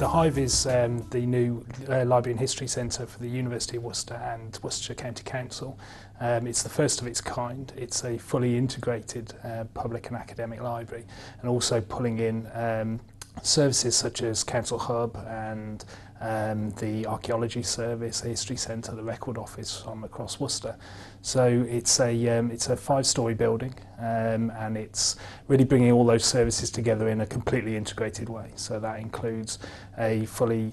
The Hive is the new Library and History Centre for the University of Worcester and Worcestershire County Council. It's the first of its kind. It's a fully integrated public and academic library, and also pulling in services such as Council Hub and the Archaeology Service, the History Centre, the Record Office from across Worcester. So it's a five-storey building, and it's really bringing all those services together in a completely integrated way. So that includes a fully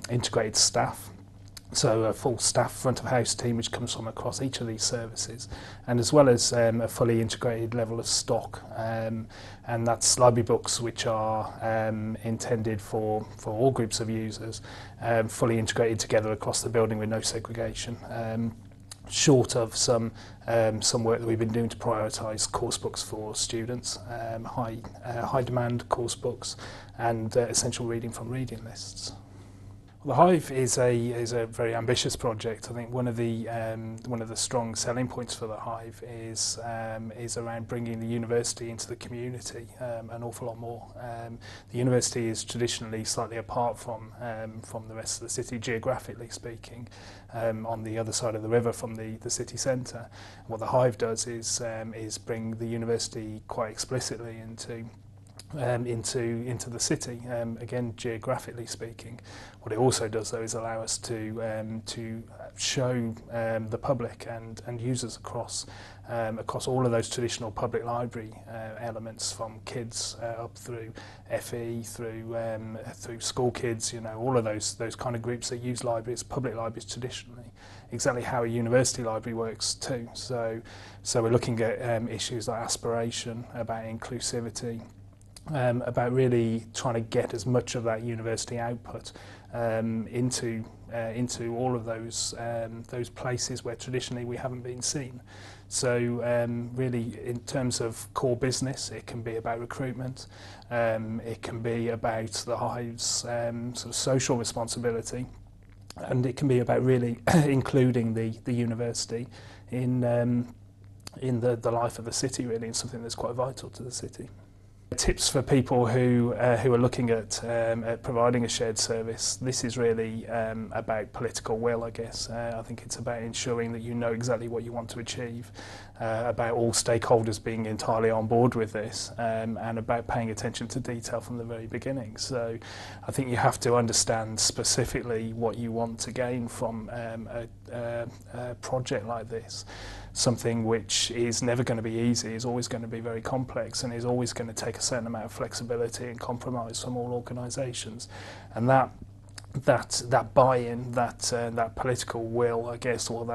integrated staff, so a full staff front of house team which comes from across each of these services, and as well as a fully integrated level of stock, and that's library books which are intended for all groups of users, fully integrated together across the building with no segregation, short of some work that we've been doing to prioritise course books for students, high demand course books, and essential reading from reading lists. The Hive is a very ambitious project. I think one of the strong selling points for the Hive is around bringing the university into the community an awful lot more. The university is traditionally slightly apart from the rest of the city, geographically speaking, on the other side of the river from the city centre. What the Hive does is bring the university quite explicitly into the city, again geographically speaking. What it also does though is allow us to show the public and users across all of those traditional public library elements, from kids up through FHE, through school kids, all of those kind of groups that use libraries, public libraries traditionally, exactly how a university library works too. So we're looking at issues like aspiration, about inclusivity, about really trying to get as much of that university output into all of those places where traditionally we haven't been seen. So really, in terms of core business, it can be about recruitment, it can be about the Hive's sort of social responsibility, and it can be about really including the university in the life of the city, really, and something that's quite vital to the city. Tips for people who are looking at providing a shared service. This is really about political will, I guess. I think it's about ensuring that you know exactly what you want to achieve, about all stakeholders being entirely on board with this, and about paying attention to detail from the very beginning. So I think you have to understand specifically what you want to gain from a project like this. Something which is never going to be easy, is always going to be very complex, and is always going to take a certain amount of flexibility and compromise from all organisations. And that buy-in, that political will, I guess, or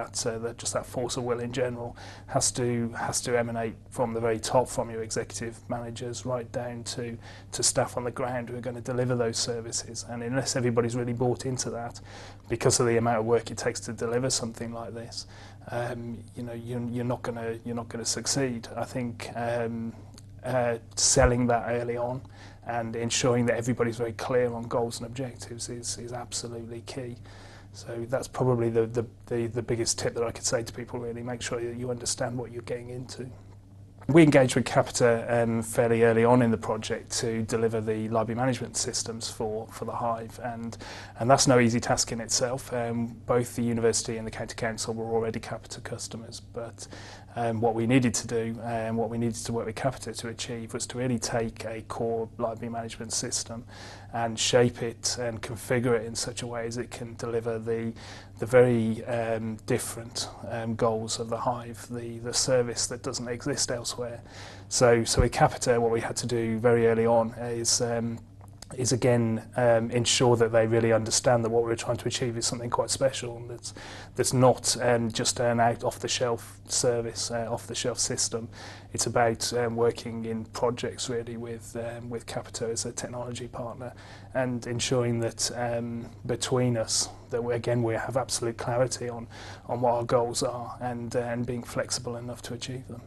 just that force of will in general, has to emanate from the very top, from your executive managers right down to staff on the ground who are going to deliver those services. And unless everybody's really bought into that, because of the amount of work it takes to deliver something like this, you're not going to succeed. I think selling that early on and ensuring that everybody's very clear on goals and objectives is absolutely key. So that's probably the biggest tip that I could say to people, really. Make sure that you understand what you're getting into. We engaged with Capita fairly early on in the project to deliver the library management systems for the Hive, and that's no easy task in itself. Both the university and the county council were already Capita customers, but what we needed to do and what we needed to work with Capita to achieve was to really take a core library management system and shape it and configure it in such a way as it can deliver the very different goals of the Hive, the service that doesn't exist elsewhere. So with Capita, what we had to do very early on is again ensure that they really understand that what we're trying to achieve is something quite special, and that's not just an off-the-shelf service, off-the-shelf system. It's about working in projects really with Capita as a technology partner, and ensuring that between us that we have absolute clarity on what our goals are, and being flexible enough to achieve them.